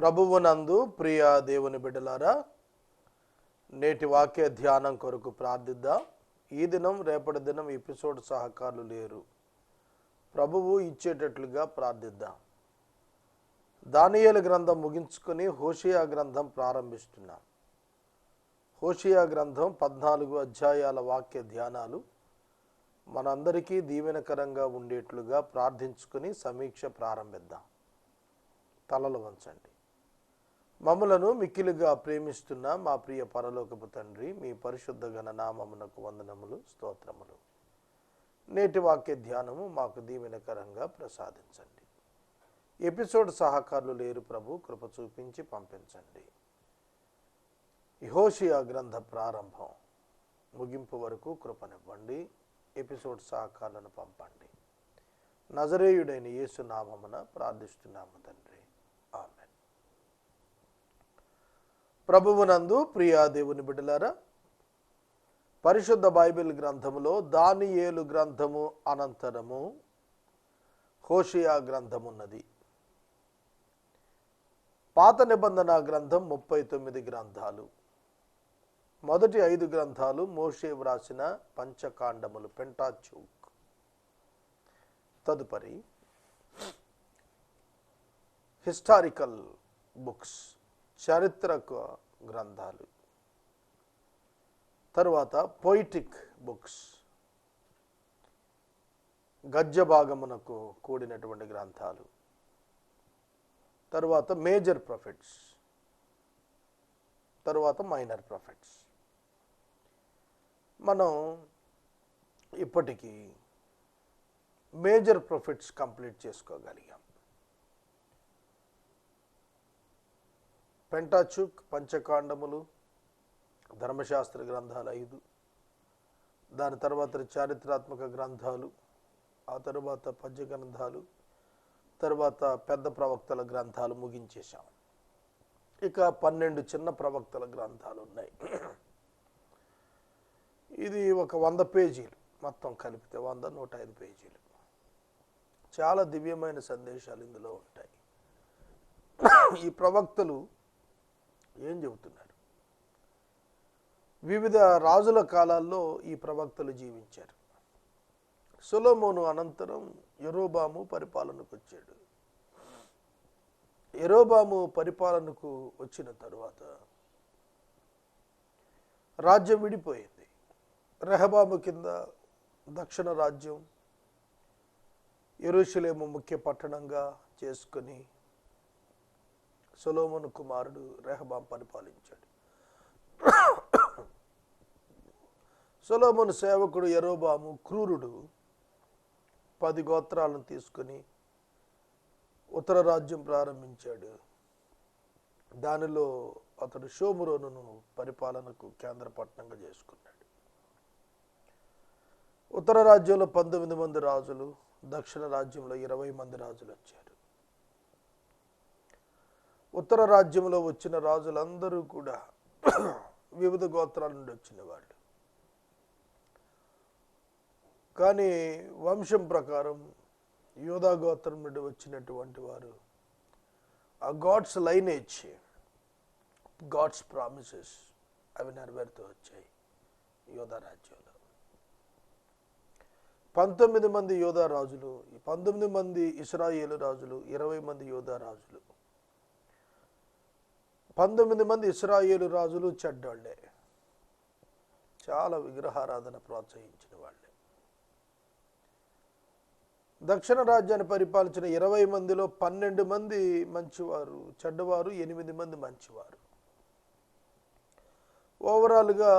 ప్రభువునందు ప్రియ దేవుని బిడ్డలారా, నేటి వాక్య ధ్యానం కొరకు ప్రార్థిద్దాం. ఈ దినం రేపటి దినం ఎపిసోడ్ సహకారులు లేరు. ప్రభువు ఇచ్చేటట్లుగా ప్రార్థిద్దాం. దానియేలు గ్రంథం ముగించుకొని హోషేయ గ్రంథం ప్రారంభిస్తున్నాం. హోషేయ గ్రంథం 14 అధ్యాయాల వాక్య ధ్యానాలు మనందరికీ దీవెనకరంగా ఉండేట్లుగా ప్రార్థించుకొని సమీక్ష ప్రారంభిద్దాం. తలలు వంచండి. మమ్ములను మిక్కిలుగా ప్రేమిస్తున్న మా ప్రియ పరలోకపు తండ్రి, మీ పరిశుద్ధ ఘన నామమునకు వందనములు, స్తోత్రములు. నేటి వాక్య ధ్యానము మాకు దీవెనకరంగా ప్రసాదించండి. ఎపిసోడ్ సహకారులు లేరు ప్రభు, కృప చూపించి పంపించండి. హోషేయ గ్రంథ ప్రారంభం ముగింపు వరకు కృపనివ్వండి. ఎపిసోడ్ సహకారులను పంపండి. నజరేయుడైన యేసు నామమున ప్రార్థిస్తున్నాము తండ్రి, ఆమేన్. ప్రభువునందు ప్రియ దేవుని బిడ్డలారా, పరిశుద్ధ బైబిల్ గ్రంథములో దానియేలు గ్రంథము అనంతరము హోషేయ గ్రంథమున్నది. పాత నిబంధన గ్రంథం 39 గ్రంథాలు. మొదటి 5 గ్రంథాలు మోషే వ్రాసిన పంచకాండములు, పెంటాచూక్. తదుపరి హిస్టారికల్ బుక్స్, చారిత్రక గ్రంథాలు. తరువాత పొయిటిక్ బుక్స్, గద్య భాగమునకు కూడినటువంటి గ్రంథాలు. తరువాత మేజర్ ప్రొఫెట్స్, తరువాత మైనర్ ప్రొఫెట్స్. మనం ఇప్పటికీ మేజర్ ప్రొఫెట్స్ కంప్లీట్ చేసుకోగలిగాం. పెంటాచూక్, పంచకాండములు, ధర్మశాస్త్ర గ్రంథాలు 5, దాని తర్వాత చారిత్రాత్మక గ్రంథాలు, ఆ తరువాత పద్య గ్రంథాలు, తరువాత పెద్ద ప్రవక్తల గ్రంథాలు ముగించేశాం. ఇక 12 చిన్న ప్రవక్తల గ్రంథాలు ఉన్నాయి. ఇది ఒక 100 పేజీలు, మొత్తం కలిపితే 100-105 పేజీలు. చాలా దివ్యమైన సందేశాలు ఇందులో ఉంటాయి. ఈ ప్రవక్తలు ఏం చెబుతున్నారు? వివిధ రాజుల కాలాల్లో ఈ ప్రవక్తలు జీవించారు. సొలొమోను అనంతరం యెరోబాము పరిపాలనకు వచ్చాడు. యెరోబాము పరిపాలనకు వచ్చిన తరువాత రాజ్యం విడిపోయింది. రెహబాము కింద దక్షిణ రాజ్యం యెరూషలేము ముఖ్య పట్టణంగా చేసుకొని సొలొమోను కుమారుడు రెహబాం పరిపాలించాడు. సొలొమోను సేవకుడు యెరోబాము క్రూరుడు. 10 గోత్రాలను తీసుకొని ఉత్తర రాజ్యం ప్రారంభించాడు. దానిలో అతడు షోమ్రోనును పరిపాలనకు కేంద్ర పట్టణంగా చేసుకున్నాడు. ఉత్తర రాజ్యంలో 19 మంది రాజులు, దక్షిణ రాజ్యంలో 20 మంది రాజులు వచ్చారు. ఉత్తర రాజ్యంలో వచ్చిన రాజులందరూ కూడా వివిధ గోత్రాల నుండి వచ్చిన వాళ్ళు. కానీ వంశం ప్రకారం యోధా గోత్రం నుండి వచ్చినటువంటి వారు, ఆ గాడ్స్ లైనేజ్, గాడ్స్ ప్రామిసెస్ అవి నెరవేరుతూ వచ్చాయి. యోధా రాజ్యంలో 19 మంది యోధా రాజులు, 19 మంది ఇశ్రాయేలు రాజులు, 20 మంది యోధా రాజులు. 19 మంది ఇశ్రాయేలు రాజులు చెడ్డోళ్లే, చాలా విగ్రహారాధన ప్రోత్సహించిన వాళ్ళే. దక్షిణ రాజ్యాన్ని పరిపాలించిన 20 మందిలో 12 మంది మంచివారు, చెడ్డవారు 8 మంది మంచివారు. ఓవరాల్గా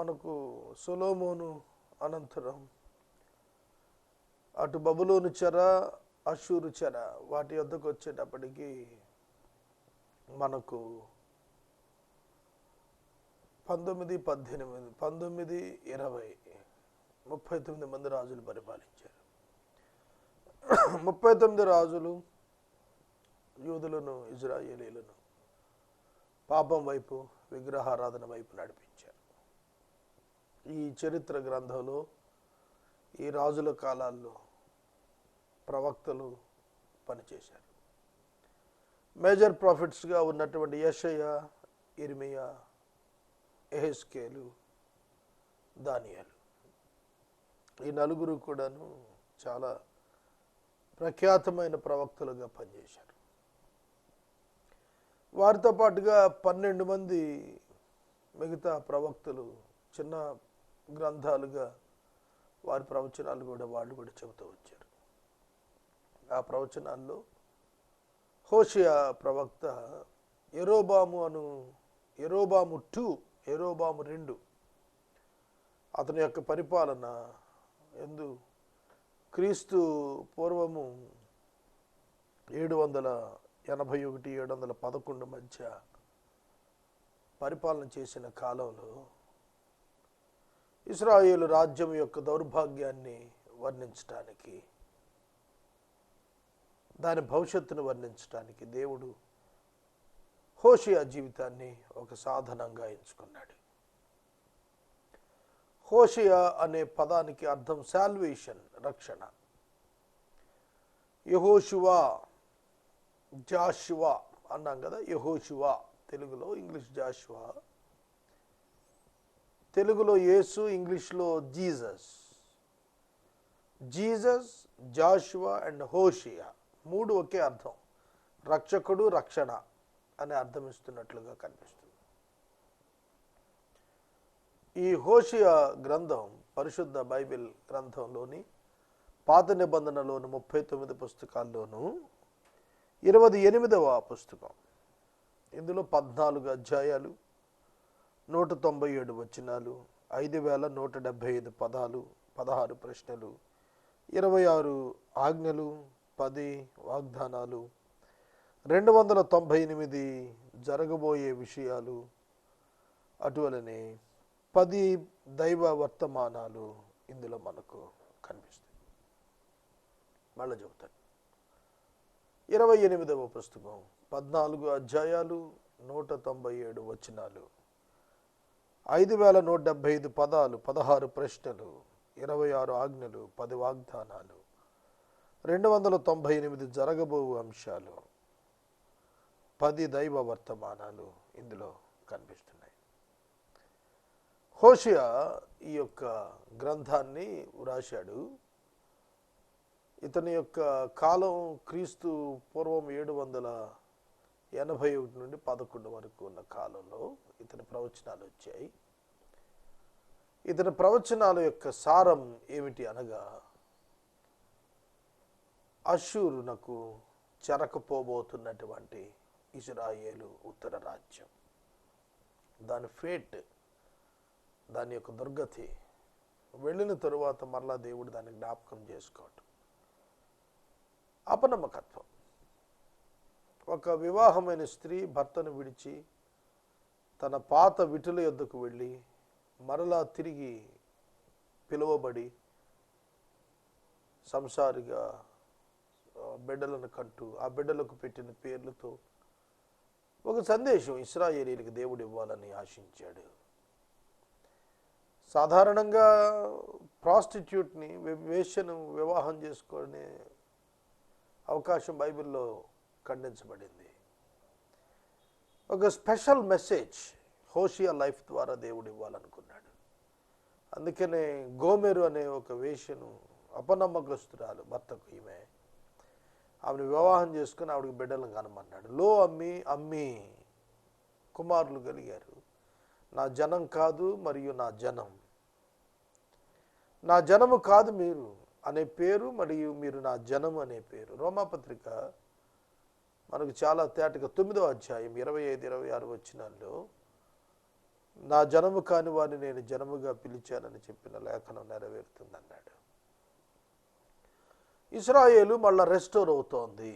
మనకు సొలొమోను అనంతరం అటు బబులోను చెర, అషూరు చెర, వాటి వద్దకు వచ్చేటప్పటికి మనకు 19, 18, 19, 20, 39 మంది రాజులు పరిపాలించారు. 39 రాజులు యూదులను, ఇజ్రాయేలీలను పాపం వైపు, విగ్రహారాధన వైపు నడిపించారు. ఈ చరిత్ర గ్రంథంలో ఈ రాజుల కాలాల్లో ప్రవక్తలు పనిచేశారు. మేజర్ ప్రాఫిట్స్గా ఉన్నటువంటి యెషయా, ఇర్మియా, యెహెజ్కేలు, దానియేలు, ఈ నలుగురు కూడాను చాలా ప్రఖ్యాతమైన ప్రవక్తలుగా పనిచేశారు. వారితో పాటుగా 12 మంది మిగతా ప్రవక్తలు చిన్న గ్రంథాలుగా వారి ప్రవచనాలు కూడా వాళ్ళు కూడా చెబుతూ వచ్చారు. ఆ ప్రవచనాల్లో హోషేయ ప్రవక్త యెరోబాము 2 అతని యొక్క పరిపాలన ఎందు క్రీస్తు పూర్వము 781-711 మధ్య పరిపాలన చేసిన కాలంలో ఇశ్రాయేలు రాజ్యం యొక్క దౌర్భాగ్యాన్ని వర్ణించటానికి, దాని భవిష్యత్తును వర్ణించటానికి దేవుడు హోషేయ జీవితాన్ని ఒక సాధనంగా ఎంచుకున్నాడు. హోషేయ అనే పదానికి అర్థం సాల్వేషన్, రక్షణ. యెహోషువ, జాషువా అన్నాం కదా. యెహోషువ తెలుగులో, ఇంగ్లీష్ జాషువా. తెలుగులో యేసు, ఇంగ్లీష్లో జీసస్. జీసస్, జాషువా అండ్ హోషేయ 3 ఒకే అర్థం, రక్షకుడు, రక్షణ అనే అర్థం ఇస్తున్నట్లుగా కనిపిస్తుంది. ఈ హోషేయ గ్రంథం పరిశుద్ధ బైబిల్ గ్రంథంలోని పాత నిబంధనలోని 39 పుస్తకాల్లోనూ 28వ పుస్తకం. ఇందులో 14 అధ్యాయాలు, 197 వచనాలు, 5175 పదాలు, 16 ప్రశ్నలు, 26 ఆజ్ఞలు, 10 వాగ్దానాలు, 298 జరగబోయే విషయాలు, అటువలనే 10 దైవ వర్తమానాలు ఇందులో మనకు కనిపిస్తాయి. మళ్ళీ చెబుతాను. 28వ పుస్తకం 14 అధ్యాయాలు, 197 వచనాలు, 5175 పదాలు, 16 ప్రశ్నలు, 26 ఆజ్ఞలు, 10 వాగ్దానాలు, 298 జరగబో అంశాలు, 10 దైవ వర్తమానాలు ఇందులో కనిపిస్తున్నాయి. హోషేయ ఈ యొక్క గ్రంథాన్ని వ్రాశాడు. ఇతని యొక్క కాలం క్రీస్తు పూర్వం 781 నుండి 11 వరకు ఉన్న కాలంలో ఇతని ప్రవచనాలు వచ్చాయి. ఇతని ప్రవచనాల యొక్క సారం ఏమిటి అనగా, అష్షూరునకు చెరకపోబోతున్నటువంటి ఇశ్రాయేలు ఉత్తర రాజ్యం, దాని ఫేట్, దాని యొక్క దుర్గతి, వెళ్ళిన తరువాత మరలా దేవుడు దాన్ని జ్ఞాపకం చేసుకోవటం, అపనమ్మకత్వం. ఒక వివాహమైన స్త్రీ భర్తను విడిచి తన పాత విటుల యొద్దకు వెళ్ళి మరలా తిరిగి పిలువబడి సంసారిగా బిడ్డలను కంటూ ఆ బిడ్డలకు పెట్టిన పేర్లతో ఒక సందేశం ఇశ్రాయేలీలకు దేవుడు ఇవ్వాలని ఆశించాడు. సాధారణంగా ప్రాస్టిట్యూట్ని, వేశ్యను వివాహం చేసుకునే అవకాశం బైబిల్లో ఖండించబడింది. ఒక స్పెషల్ మెసేజ్ హోషేయ లైఫ్ ద్వారా దేవుడు ఇవ్వాలనుకున్నాడు. అందుకనే గోమెరు అనే ఒక వేశ్యను, అపనమ్మకస్తురాలు, భర్తకు ఆమెను వివాహం చేసుకుని ఆవిడకి బిడ్డలను కనమన్నాడు. అమ్మి కుమారులు కలిగారు. నా జనం కాదు మరియు నా జనము కాదు మీరు అనే పేరు, మరియు మీరు నా జనం అనే పేరు. రోమాపత్రిక మనకు చాలా తేటగా 9వ అధ్యాయం 25-26 వచనాల్లో నా జనము కాని వారిని నేను జనముగా పిలిచానని చెప్పిన లేఖనం నెరవేరుతుందన్నాడు. ఇశ్రాయేలు మళ్ళా రెస్టోర్ అవుతోంది,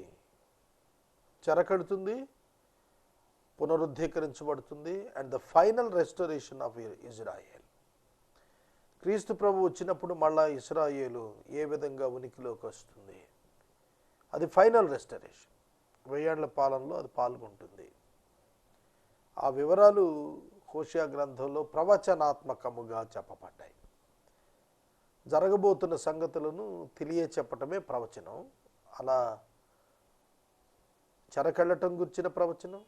చెరకడుతుంది, పునరుద్ధీకరించబడుతుంది. And the final restoration of Israel, క్రీస్తు ప్రభు వచ్చినప్పుడు మళ్ళా ఇశ్రాయేలు ఏ విధంగా ఉనికిలోకి వస్తుంది, అది ఫైనల్ రెస్టరేషన్. 1000 ఏళ్ల పాలనలో అది పాల్గొంటుంది. ఆ వివరాలు హోషేయ గ్రంథంలో ప్రవచనాత్మకముగా చెప్పబడ్డాయి. జరగబోతున్న సంగతులను తెలియచెప్పటమే ప్రవచనం. అలా చెరకెళ్ళటం గురించిన ప్రవచనం,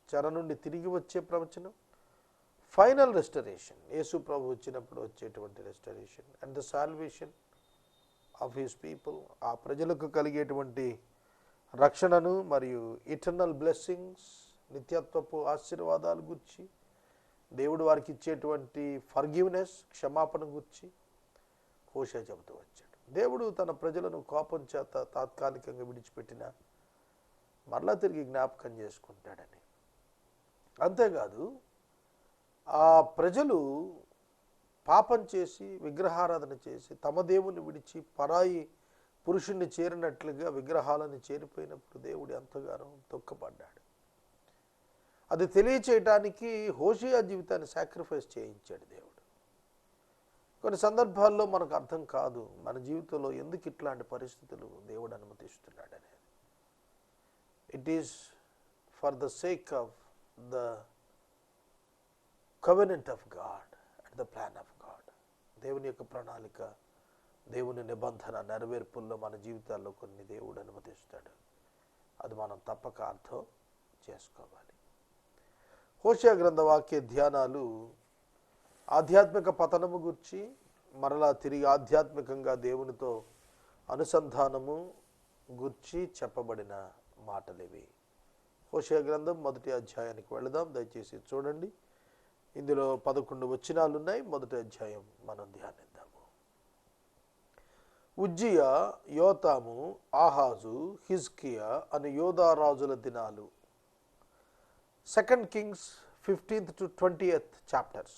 చెర నుండి తిరిగి వచ్చే ప్రవచనం, ఫైనల్ రెస్టరేషన్, యేసు ప్రభు వచ్చినప్పుడు వచ్చేటువంటి restoration and the salvation of his people, ఆ ప్రజలకు కలిగేటువంటి రక్షణను మరియు ఇటర్నల్ బ్లెస్సింగ్స్, నిత్యత్వపు ఆశీర్వాదాలు గురించి, దేవుడు వారికి ఇచ్చేటువంటి ఫర్గివ్నెస్, క్షమాపణ గురించి హోషేయ చెబుతూ వచ్చాడు. దేవుడు తన ప్రజలను కోపం చేత తాత్కాలికంగా విడిచిపెట్టిన మరలా తిరిగి జ్ఞాపకం చేసుకుంటాడని. అంతేకాదు ఆ ప్రజలు పాపం చేసి విగ్రహారాధన చేసి తమ దేవుని విడిచి పరాయి పురుషుణ్ణి చేరినట్లుగా విగ్రహాలను చేరిపోయినప్పుడు దేవుడు ఎంతగానో దుఃఖపడ్డాడు. అది తెలియచేయటానికి హోషేయ జీవితాన్ని సాక్రిఫైస్ చేయించాడు దేవుడు. కొన్ని సందర్భాల్లో మనకు అర్థం కాదు మన జీవితంలో ఎందుకు ఇట్లాంటి పరిస్థితులు దేవుడు అనుమతిస్తున్నాడు అనేది. It is for the sake of the covenant of God and the plan of God. దేవుని యొక్క ప్రణాళిక, దేవుని నిబంధన నెరవేర్పుల్లో మన జీవితాల్లో కొన్ని దేవుడు అనుమతిస్తాడు. అది మనం తప్పక అర్థం చేసుకోవాలి. హోషేయ గ్రంథ వాక్య ధ్యానాలు ఆధ్యాత్మిక పతనము గురించి, మరలా తిరిగి ఆధ్యాత్మికంగా దేవునితో అనుసంధానము గురించి చెప్పబడిన మాటలివి. హోషేయ గ్రంథం 1వ అధ్యాయానికి వెళదాం. దయచేసి చూడండి. ఇందులో 11 వచనాలు ఉన్నాయి. 1వ అధ్యాయం మనం ధ్యానిద్దాము. ఉజ్జియా, యోతాము, ఆహాజు, హిజ్కియా అని యోధా రాజుల దినాలు. 2 Kings 15th to 20th chapters.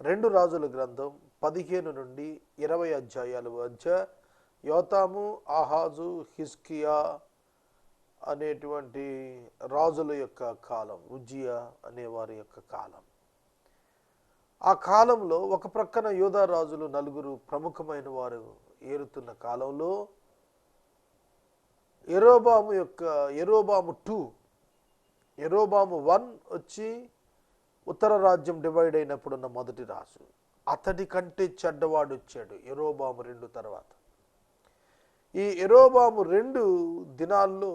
2 రాజుల గ్రంథం 15 నుండి 20 అధ్యాయాల మధ్య యోతాము, ఆహాజు, హిజ్కియా అనేటువంటి రాజుల యొక్క కాలం, ఉజ్జియా అనేవారి యొక్క కాలం. ఆ కాలంలో ఒక ప్రక్కన యూదా రాజులు 4 ప్రముఖమైన వారు ఏరుతున్న కాలంలో యెరోబాము 1 వచ్చి ఉత్తర రాజ్యం డివైడ్ అయినప్పుడున్న మొదటి రాజు. అతడి కంటే చెడ్డవాడు వచ్చాడు యెరోబాము 2 తర్వాత. ఈ యెరోబాము 2 దినాల్లో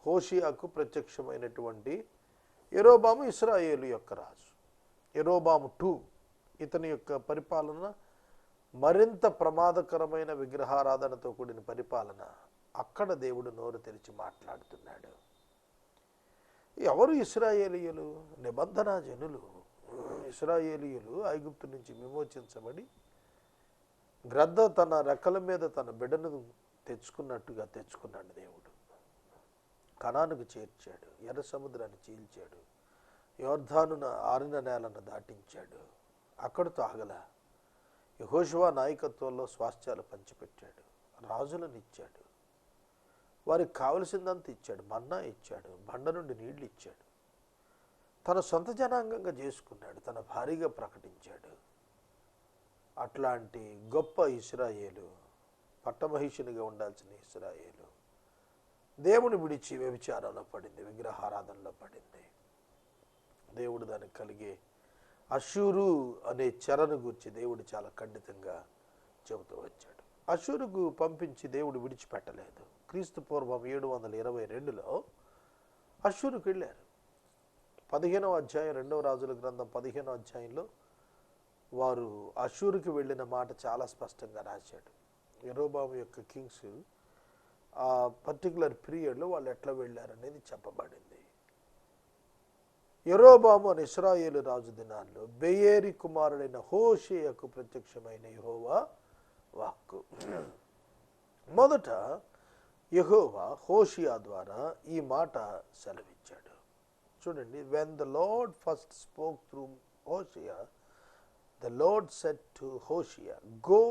హోషేయకు ప్రత్యక్షమైనటువంటి యెరోబాము ఇశ్రాయేలు యొక్క రాజు. యెరోబాము 2 ఇతని యొక్క పరిపాలన మరింత ప్రమాదకరమైన విగ్రహారాధనతో కూడిన పరిపాలన. అక్కడ దేవుడు నోరు తెరిచి మాట్లాడుతున్నాడు. ఎవరు ఇశ్రాయేలీయులు? నిబంధన జనులు. ఇశ్రాయేలీయులు ఐగుప్తు నుంచి విమోచించబడి గ్రద్ద తన రెక్కల మీద తన బిడ్డను తెచ్చుకున్నట్టుగా తెచ్చుకున్నాడు దేవుడు. కనానుకు చేర్చాడు, ఎర్ర సముద్రాన్ని చీల్చాడు, యోర్దానున ఆరిన నేలను దాటించాడు. అక్కడితో ఆగల. యెహోషువ నాయకత్వంలో స్వాస్థ్యాలు పంచిపెట్టాడు, రాజులను ఇచ్చాడు, వారికి కావలసిందంతా ఇచ్చాడు, మన్నా ఇచ్చాడు, బండ నుండి నీళ్లు ఇచ్చాడు, తన సొంత జనాంగంగా చేసుకున్నాడు, తన భారీగా ప్రకటించాడు. అట్లాంటి గొప్ప ఇశ్రాయేలు, పట్టమహిషునిగా ఉండాల్సిన ఇశ్రాయేలు దేవుని విడిచి వ్యభిచారంలో పడింది, విగ్రహారాధనలో పడింది. దేవుడు దానికి కలిగే అషూరు అనే చెరను గురించి దేవుడు చాలా ఖండితంగా చెబుతూ వచ్చాడు. అషూరుకు పంపించి దేవుడు విడిచిపెట్టలేదు. క్రీస్తు పూర్వం 722లో అషూరుకు వెళ్ళారు. 15వ అధ్యాయం 2వ రాజుల గ్రంథం 15వ అధ్యాయంలో వారు అషూరుకి వెళ్ళిన మాట చాలా స్పష్టంగా రాశాడు. యెరోబాము యొక్క కింగ్స్ ఆ పర్టికులర్ పీరియడ్లో వాళ్ళు ఎట్లా వెళ్ళారనేది చెప్పబడింది. యెరోబాము అనే ఇశ్రాయేలు రాజు దినాల్లో బెయేరి కుమారుడైన హోషేయకు ప్రత్యక్షమైన యెహోవా వాక్కు. మొదట యెహోవా హోషేయ ద్వారా ఈ మాట సెలవిచ్చాడు. చూడండి, when the Lord first spoke through Hosea, the Lord said to Hosea, go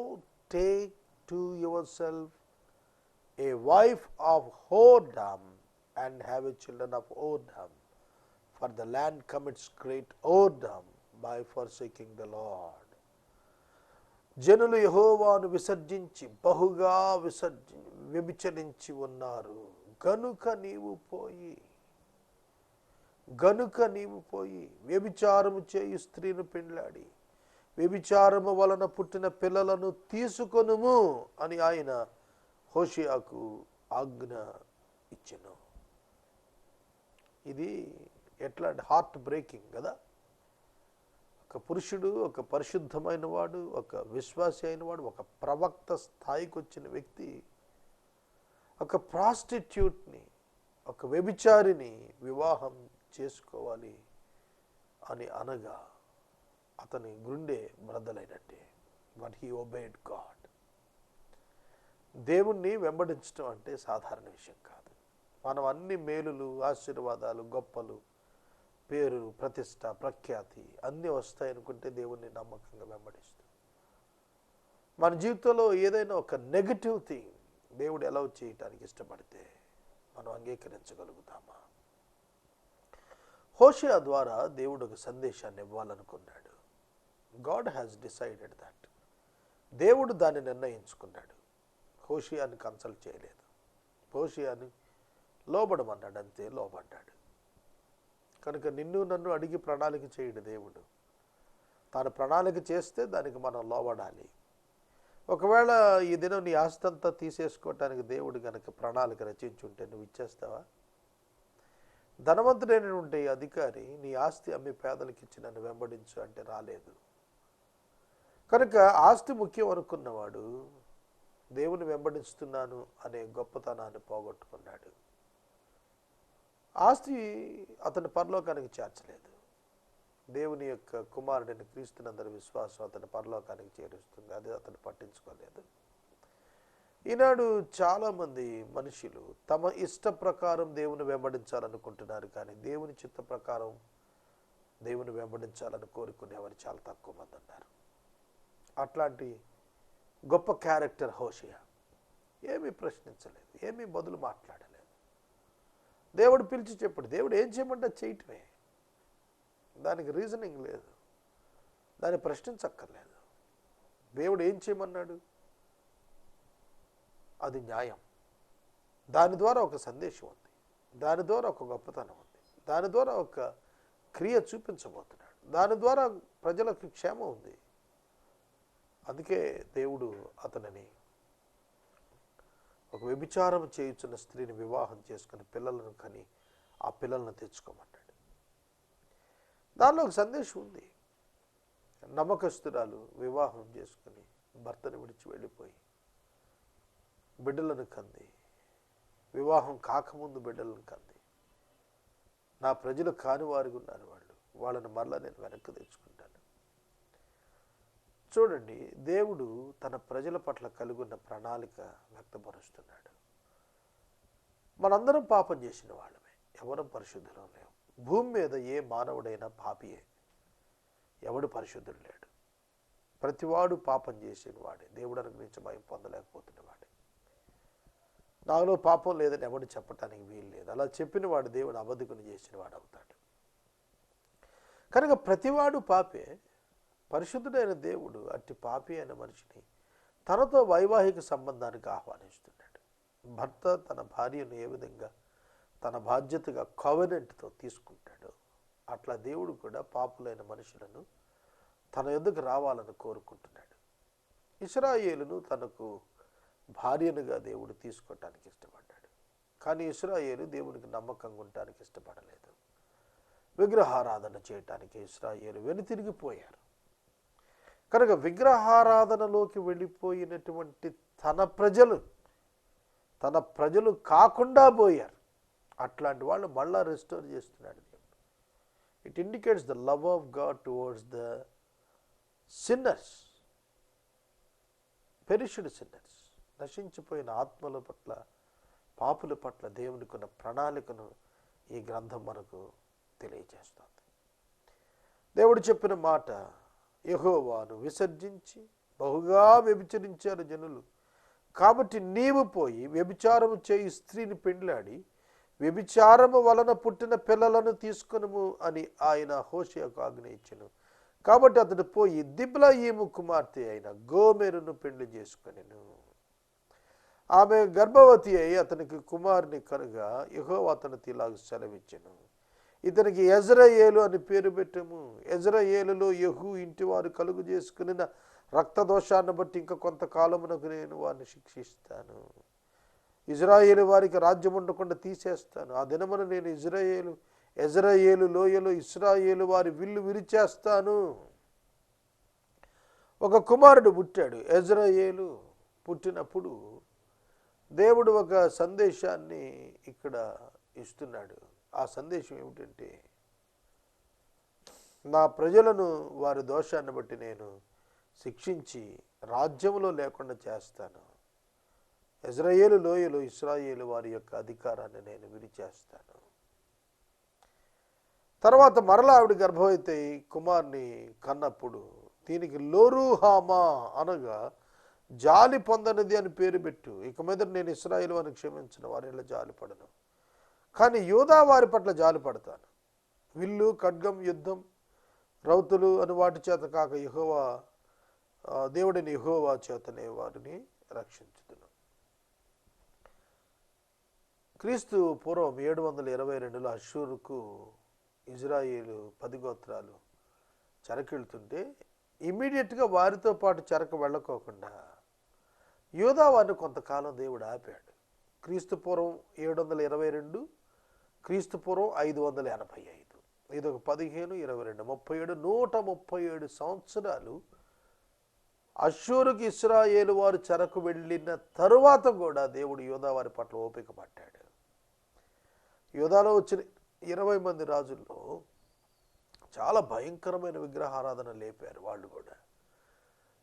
take to yourself a wife of whoredom and have a children of whoredom, for the land commits great whoredom by forsaking the Lord. జనులు యెహోవాను విసర్జించి బహుగా వ్యభిచరించి ఉన్నారు గనుక నీవు పోయి వ్యభిచారము చేయు స్త్రీని పెండ్లాడి వ్యభిచారము వలన పుట్టిన పిల్లలను తీసుకొనుము అని ఆయన హోషేయకు ఆజ్ఞ ఇచ్చెను. ఇది ఎట్లా అంటే హార్ట్ బ్రేకింగ్ కదా. ఒక పురుషుడు, ఒక పరిశుద్ధమైన వాడు, ఒక విశ్వాసి అయిన వాడు, ఒక ప్రవక్త స్థాయికి వచ్చిన వ్యక్తి ఒక ప్రాస్టిట్యూట్ని, ఒక వ్యభిచారిని వివాహం చేసుకోవాలి అని అనగా అతని గుండె బ్రద్దలైనట్టే. But he obeyed God. దేవుణ్ణి వెంబడించడం అంటే సాధారణ విషయం కాదు. మనం అన్ని మేలులు, ఆశీర్వాదాలు, గొప్పలు, పేరు, ప్రతిష్ట, ప్రఖ్యాతి అన్నీ వస్తాయనుకుంటే దేవుణ్ణి నమ్మకంగా వెంబడిస్తాం. మన జీవితంలో ఏదైనా ఒక నెగటివ్ థింగ్ దేవుడు అలౌ చేయటానికి ఇష్టపడితే మనం అంగీకరించగలుగుతామా? హోషేయ ద్వారా దేవుడు ఒక సందేశాన్ని ఇవ్వాలనుకున్నాడు. God has decided that. దేవుడు దాన్ని నిర్ణయించుకున్నాడు. హోషేయని కన్సల్ట్ చేయలేదు. హోషేయని లోబడమన్నాడు, అంతే. లోబడ్డాడు. కనుక నిన్ను నన్ను అడిగి ప్రణాళిక చేయడు దేవుడు. తాను ప్రణాళిక చేస్తే దానికి మనం లోబడాలి. ఒకవేళ ఈ దినం నీ ఆస్తి అంతా తీసేసుకోవటానికి దేవుడు కనుక ప్రణాళిక రచించుంటే నువ్వు ఇచ్చేస్తావా? ధనవంతుడైనటువంటి అధికారి నీ ఆస్తి అమ్మి పేదలకు ఇచ్చి నన్ను వెంబడించు అంటే రాలేదు. కనుక ఆస్తి ముఖ్యం అనుకున్నవాడు దేవుని వెంబడిస్తున్నాను అనే గొప్పతనాన్ని పోగొట్టుకున్నాడు. ఆస్తి అతని పరలోకానికి చేర్చలేదు. దేవుని యొక్క కుమారుడిని క్రీస్తునందరి విశ్వాసం అతని పరలోకానికి చేరుస్తుంది. అది అతను పట్టించుకోలేదు. ఈనాడు చాలామంది మనుషులు తమ ఇష్ట ప్రకారం దేవుని వెంబడించాలనుకుంటున్నారు, కానీ దేవుని చిత్త ప్రకారం దేవుని వెంబడించాలని కోరుకునేవారు చాలా తక్కువ మంది ఉన్నారు. అట్లాంటి గొప్ప క్యారెక్టర్ హోషేయ. ఏమీ ప్రశ్నించలేదు, ఏమీ బదులు మాట్లాడలేదు. దేవుడు పిలిచి చెప్పాడు. దేవుడు ఏం చేయమంటే చేయటమే. దానికి రీజనింగ్ లేదు, దాన్ని ప్రశ్నించక్కర్లేదు. దేవుడు ఏం చేయమన్నాడు అది న్యాయం. దాని ద్వారా ఒక సందేశం ఉంది, దాని ద్వారా ఒక గొప్పతనం ఉంది, దాని ద్వారా ఒక క్రియ చూపించబోతున్నాడు, దాని ద్వారా ప్రజలకు క్షేమం ఉంది. అందుకే దేవుడు అతనిని ఒక వ్యభిచారం చేయుచున్న స్త్రీని వివాహం చేసుకుని పిల్లలను కని ఆ పిల్లలను తెచ్చుకోమన్నాడు. దానిలో ఒక సందేశం ఉంది. నమ్మకస్తురాలు వివాహం చేసుకుని భర్తను విడిచి వెళ్ళిపోయి బిడ్డలను కంది. వివాహం కాకముందు బిడ్డలను కంది. నా ప్రజలు కాని వారికి ఉన్నారు వాళ్ళని మరలా నేను వెనక్కి తెచ్చుకుంటాను. చూడండి, దేవుడు తన ప్రజల పట్ల కలిగిన ప్రణాళిక వ్యక్తపరుస్తున్నాడు. మనందరం పాపం చేసిన వాళ్ళమే, ఎవరం పరిశుద్ధులం లేవు. భూమి మీద ఏ మానవుడైనా పాపియే, ఎవడు పరిశుద్ధుడు లేడు. ప్రతివాడు పాపం చేసిన వాడే, దేవుడు అనుగ్రహించి భయం పొందలేకపోతున్న వాడే. నాలో పాపం లేదని ఎవడు చెప్పటానికి వీలు లేదు. అలా చెప్పిన వాడు దేవుడు అబద్ధికుని చేసిన వాడు అవుతాడు. కనుక ప్రతివాడు పాపే. పరిశుద్ధుడైన దేవుడు అట్టి పాపి అయిన మనిషిని తనతో వైవాహిక సంబంధానికి ఆహ్వానిస్తున్నాడు. భర్త తన భార్యను ఏ విధంగా తన బాధ్యతగా కవెనెంట్తో తీసుకుంటాడు, అట్లా దేవుడు కూడా పాపులైన మనుషులను తన యొద్దకు రావాలని కోరుకుంటున్నాడు. ఇశ్రాయేలును తనకు భార్యనుగా దేవుడు తీసుకోవటానికి ఇష్టపడ్డాడు. కానీ ఇశ్రాయేలు దేవునికి నమ్మకంగా ఉండటానికి ఇష్టపడలేదు. విగ్రహారాధన చేయటానికి ఇశ్రాయేలు వెనుతిరిగిపోయారు. కనుక విగ్రహారాధనలోకి వెళ్ళిపోయినటువంటి తన ప్రజలు కాకుండా పోయారు. అట్లాంటి వాళ్ళు మళ్ళా రెస్టోర్ చేస్తున్నాడు దేవుడు. It indicates the love of God towards the sinners, perished sinners. నశించిపోయిన ఆత్మల పట్ల, పాపుల పట్ల దేవునికి ఉన్న ప్రణాళికను ఈ గ్రంథం మనకు తెలియజేస్తుంది. దేవుడు చెప్పిన మాట, యెహోవాను విసర్జించి బహుగా వ్యభిచరించారు జనులు, కాబట్టి నీవు పోయి వ్యభిచారము చేయి స్త్రీని పెండ్లాడి వ్యభిచారము వలన పుట్టిన పిల్లలను తీసుకొనుము అని ఆయన హోషేయకు ఆజ్ఞ ఇచ్చెను. కాబట్టి అతడు పోయి దిబ్లాయీము కుమార్తె అయిన గోమెరును పెండ్లి చేసుకొనెను. ఆమె గర్భవతి అయి అతనికి కుమారుని కనుగా యెహోవా అతనికి ఇలాగ సెలవిచ్చెను, ఇతనికి యెజ్రెయేలు అని పేరు పెట్టము. యెజ్రెయేలులో యెహూ ఇంటి వారు కలుగు చేసుకుని రక్తదోషాన్ని బట్టి ఇంకా కొంతకాలమునకు నేను వారిని శిక్షిస్తాను. ఇజ్రాయేలు వారికి రాజ్యం ఉండకుండా తీసేస్తాను. ఆ దినమున నేను యెజ్రెయేలు లోయలో ఇశ్రాయేలు వారి విల్లు విరిచేస్తాను. ఒక కుమారుడు పుట్టాడు. యెజ్రెయేలు పుట్టినప్పుడు దేవుడు ఒక సందేశాన్ని ఇక్కడ ఇస్తున్నాడు. ఆ సందేశం ఏమిటంటే, నా ప్రజలను వారి దోషాన్ని బట్టి నేను శిక్షించి రాజ్యంలో లేకుండా చేస్తాను. యెజ్రెయేలు లోయలో ఇశ్రాయేలు వారి యొక్క అధికారాన్ని నేను విరిచేస్తాను. తర్వాత మరలా ఆవిడ గర్భవతి కుమార్ని కన్నప్పుడు దీనికి లోరుహామా అనగా జాలి పొందనిది అని పేరు పెట్టు. ఇక మీద నేను ఇశ్రాయేలు వారిని క్షమించను, వారి ఇలా జాలి పడను, కానీ యూదా వారి పట్ల జాలి పడతాను. విల్లు, ఖడ్గం, యుద్ధం, రౌతులు అని వాటి చేత కాక యెహోవా దేవుడిని యెహోవా చేతనే వారిని రక్షించుదును. క్రీస్తు పూర్వం 722లో అష్షూరుకు ఇజ్రాయేలు 10 గోత్రాలు చెరకెళ్తుంటే ఇమ్మీడియట్గా వారితో పాటు చెరకు వెళ్ళకోకుండా యూదా వారిని కొంతకాలం దేవుడు ఆపాడు. క్రీస్తు పూర్వం 722, క్రీస్తు పూర్వం 585. ఇది ఒక 15, 22, 37, 137 సంవత్సరాలు అష్షూరుకి ఇశ్రాయేలు వారు చెరకు వెళ్ళిన తరువాత కూడా దేవుడు యూదా వారి పట్ల ఓపిక పట్టాడు. యూదాలో వచ్చిన 20 మంది రాజుల్లో చాలా భయంకరమైన విగ్రహారాధన లేపారు వాళ్ళు కూడా.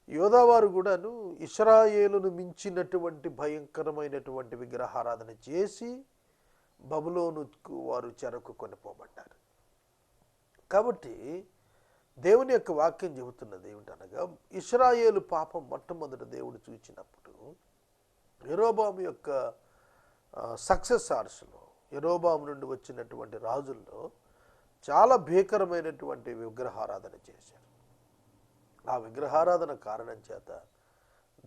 యోధావారు కూడాను ఇశ్రాయేలును మించినటువంటి భయంకరమైనటువంటి విగ్రహారాధన చేసి బబులోనుకు వారు చెరకు కొనిపోబడ్డారు. కాబట్టి దేవుని యొక్క వాక్యం చెబుతున్నది ఏమిటనగా, ఇశ్రాయేలు పాపం మొట్టమొదట దేవుడు చూచినప్పుడు యెరోబాము యొక్క సక్సెసార్స్లో, యెరోబాము నుండి వచ్చినటువంటి రాజుల్లో చాలా భీకరమైనటువంటి విగ్రహారాధన చేశారు. ఆ విగ్రహారాధన కారణం చేత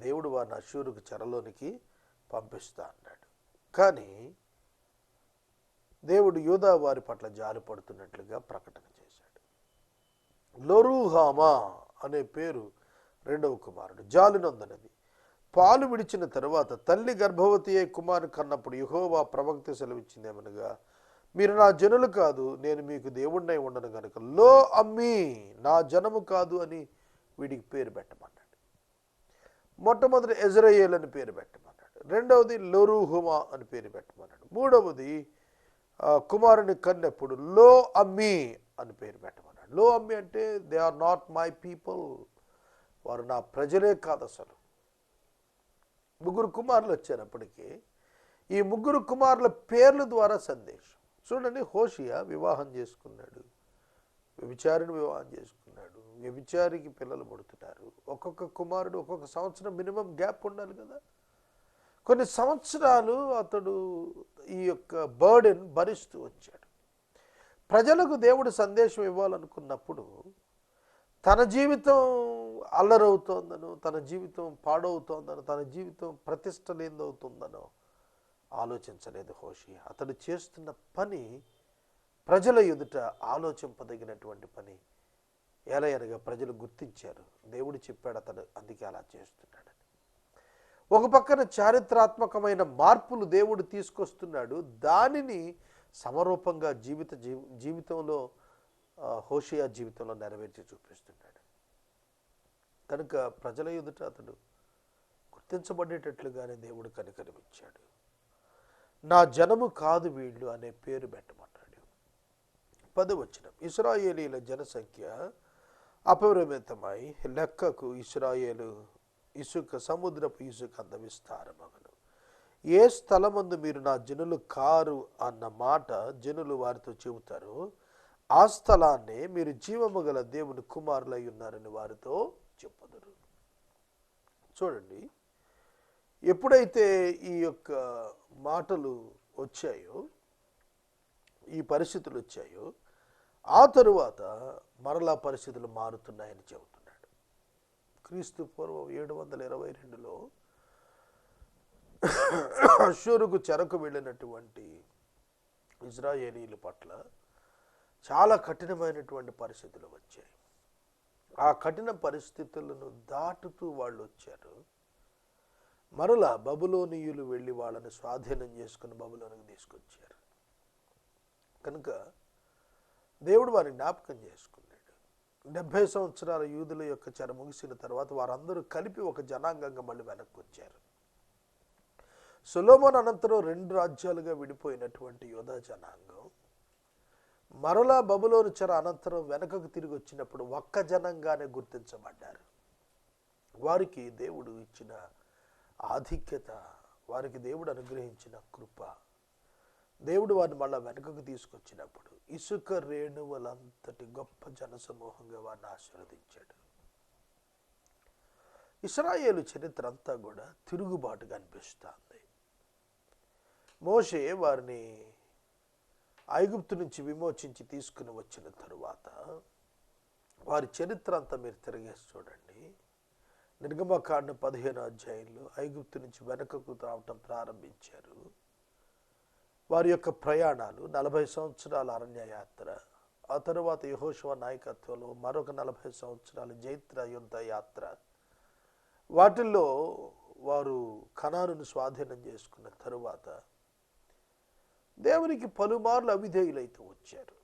దేవుడు వారిని అష్షూరుకు చెరలోనికి పంపిస్తా అన్నాడు. కానీ దేవుడు యూదా వారి పట్ల జాలి పడుతున్నట్లుగా ప్రకటన చేశాడు. లోరుహామా అనే పేరు రెండవ కుమారుడు. జాలినొందనది పాలు విడిచిన తరువాత తల్లి గర్భవతి అయి కుమారుని కన్నప్పుడు యెహోవా ప్రవక్త సెలవిచ్చిందేమనగా, మీరు నా జనులు కాదు, నేను మీకు దేవుణ్ణై ఉండను కనుక లో అమ్మి నా జనము కాదు అని వీడికి పేరు పెట్టమన్నాడు. మొట్టమొదటి యెజ్రెయేలు అని పేరు పెట్టమన్నాడు. రెండవది లోరుహుమా అని పేరు పెట్టమన్నాడు. మూడవది కుమారుని కన్నప్పుడు లో అమ్మి అని పేరు పెట్టమన్నాడు. లో అమ్మి అంటే they are not my people, వారు నా ప్రజలే కాదు అసలు. 3 కుమారులు వచ్చారు అప్పటికి. ఈ 3 కుమారుల పేర్ల ద్వారా సందేశం చూడండి. హోషియా వివాహం చేసుకున్నాడు, వ్యభిచారిని వివాహం చేసుకున్నాడు, వ్యభిచారికి పిల్లలు పుడుతున్నారు. ఒక్కొక్క కుమారుడు ఒక్కొక్క సంవత్సరం మినిమం గ్యాప్ ఉండాలి కదా. కొన్ని సంవత్సరాలు అతడు ఈ యొక్క బర్డెన్ భరిస్తూ వచ్చాడు. ప్రజలకు దేవుడు సందేశం ఇవ్వాలనుకున్నప్పుడు తన జీవితం అల్లరవుతోందనో, తన జీవితం పాడవుతోందనో, తన జీవితం ప్రతిష్ట లేదవుతుందనో ఆలోచించలేదు హోషియా. అతడు చేస్తున్న పని ప్రజల ఎదుట ఆలోచింపదగినటువంటి పని. ఎలయనగా ప్రజలు గుర్తించారు, దేవుడు చెప్పాడు అతడు అందుకే అలా చేస్తున్నాడని. ఒక పక్కన చారిత్రాత్మకమైన మార్పులు దేవుడు తీసుకొస్తున్నాడు, దానిని సమరూపంగా జీవితంలో హోషియా జీవితంలో నెరవేర్చి చూపిస్తున్నాడు. కనుక ప్రజల ఎదుట అతడు గుర్తించబడేటట్లుగానే దేవుడు కనికరమిచ్చాడు. నా జనము కాదు వీళ్ళు అనే పేరు పెట్టమన్నాడు. 10వ వచనం, ఇశ్రాయేలీల జనసంఖ్య అపరిమితమై లెక్కకు ఇశ్రాయేలు ఇసుక సముద్రపు ఇసుక అంత విస్తారమగను. ఏ స్థలమందు మీరు నా జనులు కారు అన్న మాట జనులు వారితో చెబుతారు, ఆ స్థలాన్నే మీరు జీవము గల దేవుని కుమారులై ఉన్నారని వారితో చెప్పుదురు. చూడండి, ఎప్పుడైతే ఈ యొక్క మాటలు వచ్చాయో, ఈ పరిస్థితులు వచ్చాయో, ఆ తరువాత మరలా పరిస్థితులు మారుతున్నాయని చెబుతున్నాడు. క్రీస్తు పూర్వం 722లో అష్షూరుకు చెరకు వెళ్ళినటువంటి ఇజ్రాయేలీల పట్ల చాలా కఠినమైనటువంటి పరిస్థితులు వచ్చాయి. ఆ కఠిన పరిస్థితులను దాటుతూ వాళ్ళు వచ్చారు. మరలా బబులోనీయులు వెళ్ళి వాళ్ళని స్వాధీనం చేసుకుని బబులోనికి తీసుకొచ్చారు. కనుక దేవుడు వారిని జ్ఞాపకం చేసుకున్నాడు. 70 సంవత్సరాల యూదుల యొక్క చెర ముగిసిన తర్వాత వారందరూ కలిపి ఒక జనాంగంగా మళ్ళీ వెనక్కి వచ్చారు. సొలొమోను అనంతరం 2 రాజ్యాలుగా విడిపోయినటువంటి యోధా జనాంగం మరలా బబులోను చెర అనంతరం వెనకకు తిరిగి వచ్చినప్పుడు ఒక్క జనంగానే గుర్తించబడ్డారు. వారికి దేవుడు ఇచ్చిన ఆధిక్యత, వారికి దేవుడు అనుగ్రహించిన కృప, దేవుడు వారిని మళ్ళా వెనుకకు తీసుకొచ్చినప్పుడు ఇసుక రేణువులంతటి గొప్ప జనసమూహంగా వారిని ఆశీర్వదించాడు. ఇశ్రాయేలు చరిత్ర అంతా కూడా తిరుగుబాటుగా అనిపిస్తుంది. మోషే వారిని ఐగుప్తు నుంచి విమోచించి తీసుకుని వచ్చిన తరువాత వారి చరిత్ర అంతా మీరు తిరిగేసి చూడండి. నిర్గమకాండం 15 అధ్యాయంలో ఐగుప్తు నుంచి వెనకకు రావటం ప్రారంభించారు. వారి యొక్క ప్రయాణాలు 40 సంవత్సరాల అరణ్యయాత్ర, ఆ తరువాత యెహోషువ నాయకత్వంలో మరొక 40 సంవత్సరాల జైత్ర యుద్ధ యాత్ర. వాటిల్లో వారు కనానును స్వాధీనం చేసుకున్న తరువాత దేవునికి పలుమార్లు అవిధేయులైతూ వచ్చారు.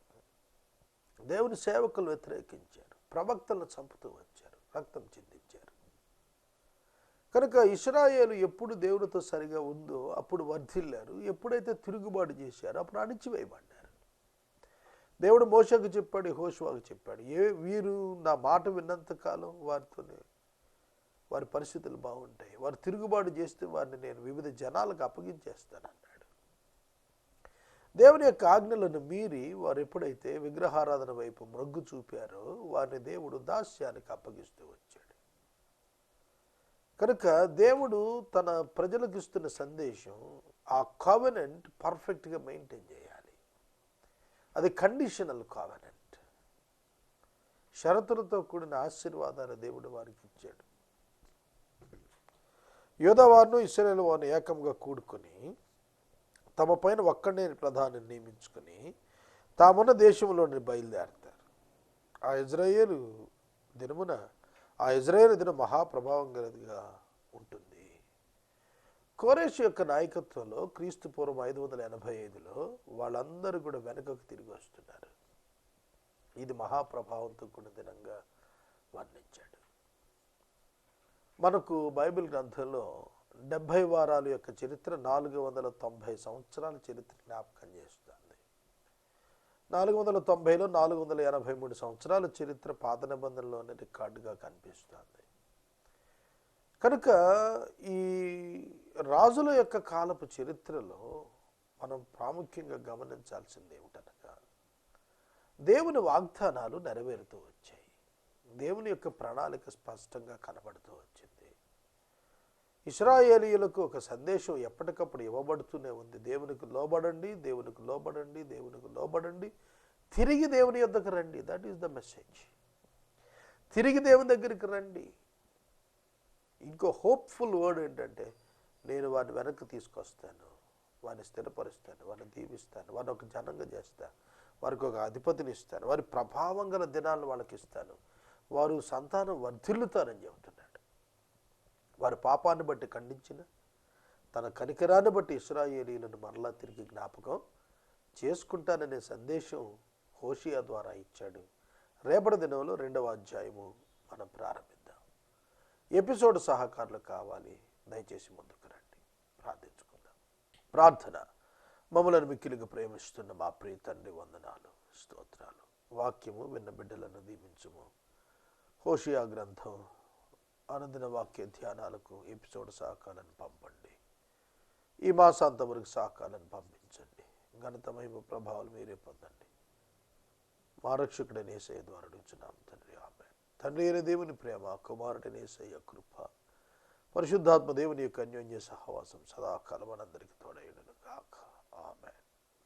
దేవుని సేవకులు వ్యతిరేకించారు, ప్రవక్తలను చంపుతూ వచ్చారు, రక్తం చిందించారు. కనుక ఇశ్రాయేలు ఎప్పుడు దేవునితో సరిగా ఉందో అప్పుడు వర్ధిల్లారు. ఎప్పుడైతే తిరుగుబాటు చేశారో అప్పుడు అణిచివేయబడ్డారు. దేవుడు మోషేకు చెప్పాడు, యెహోషువకు చెప్పాడు, వీరు నా మాట విన్నంతకాలం వారితోనే వారి పరిస్థితులు బాగుంటాయి. వారు తిరుగుబాటు చేస్తే వారిని నేను వివిధ జనాలకు అప్పగించేస్తానన్నాడు. దేవుని యొక్క ఆజ్ఞలను మీరి వారు ఎప్పుడైతే విగ్రహారాధన వైపు మొగ్గు చూపారో వారిని దేవుడు దాస్యానికి అప్పగిస్తూ వచ్చాడు. కనుక దేవుడు తన ప్రజలకు ఇస్తున్న సందేశం, ఆ కావెనెంట్ పర్ఫెక్ట్గా మెయింటైన్ చేయాలి. అది కండిషనల్ కావెనెంట్. షరతులతో కూడిన ఆశీర్వాదాలు దేవుడు వారికి ఇచ్చాడు. యోధావారును ఇశ్రాయేలు వారిని ఏకంగా కూడుకొని తమ పైన ఒక్కడే ప్రధాని నియమించుకొని తామున్న దేశంలోని బయలుదేరతారు. ఆ ఇజ్రాయేలు దినం మహాప్రభావం గలదిగా ఉంటుంది. కోరేషు యొక్క నాయకత్వంలో క్రీస్తు పూర్వం 585లో వాళ్ళందరూ కూడా వెనకకు తిరిగి వస్తున్నారు. ఇది మహాప్రభావంతో కూడిన దినంగా వర్ణించాడు. మనకు బైబిల్ గ్రంథంలో 70 వారాల యొక్క చరిత్ర 490 సంవత్సరాల చరిత్ర జ్ఞాపకం చేస్తుంది. 490లో 483 సంవత్సరాల చరిత్ర పాత నిబంధనలోనే రికార్డుగా కనిపిస్తుంది. కనుక ఈ రాజుల యొక్క కాలపు చరిత్రలో మనం ప్రాముఖ్యంగా గమనించాల్సింది ఏమిటనగా దేవుని వాగ్దానాలు నెరవేరుతూ వచ్చాయి. దేవుని యొక్క ప్రణాళిక స్పష్టంగా కనబడుతూ వచ్చింది. ఇశ్రాయేలీయులకు ఒక సందేశం ఎప్పటికప్పుడు ఇవ్వబడుతూనే ఉంది. దేవునికి లోబడండి, దేవునికి లోబడండి, దేవునికి లోబడండి, తిరిగి దేవుని యొద్దకు రండి. That is the message. తిరిగి దేవుని దగ్గరికి రండి. ఇంకో హోప్ఫుల్ వర్డ్ ఏంటంటే, నేను వారిని వెనక్కి తీసుకొస్తాను, వారిని స్థిరపరుస్తాను, వారిని దీవిస్తాను, వారిని ఒక జనంగా చేస్తాను, వారికి ఒక అధిపతిని ఇస్తాను, వారి ప్రభావం గల దినాలను వాళ్ళకి ఇస్తాను, వారు సంతానం వర్ధిల్లుతారని చెబుతున్నాడు. వారి పాపాన్ని బట్టి ఖండించిన తన కనికరాన్ని బట్టి ఇశ్రాయేలీయులను మరలా తిరిగి జ్ఞాపకం చేసుకుంటాననే సందేశం హోషియా ద్వారా ఇచ్చాడు. రేపటి దినంలో 2వ అధ్యాయము మనం ప్రారంభిద్దాం. ఎపిసోడ్ సహకారులు కావాలి, దయచేసి ముందుకు రండి, ప్రార్థించుకుందాం. ప్రార్థన. మమ్మలను మిక్కిలిగా ప్రేమిస్తున్న మా ప్రియ తండ్రి, వందనాలు, స్తోత్రాలు. వాక్యము విన్న బిడ్డలను దీవించుము. హోషియా గ్రంథం అనుదిన వాక్య ధ్యానాలకు ఎపిసోడ్ సహకారాలను పంపండి. ఈ మాసాంతం వరకు సహకారాలను పంపించండి. ఘనత, మహిమ, ప్రభావాలు మీరే పొందండి. మా రక్షకుడైన యేసయ్య ద్వారా అడుగుచున్నాం తండ్రి, ఆమేన్. తండ్రి అయిన దేవుని ప్రేమ, కుమారుడైన యేసయ్య కృప, పరిశుద్ధాత్మ దేవుని యొక్క అన్యోన్య సహవాసం సదాకాలం మనందరికీ తోడైయుండును గాక. ఆమేన్.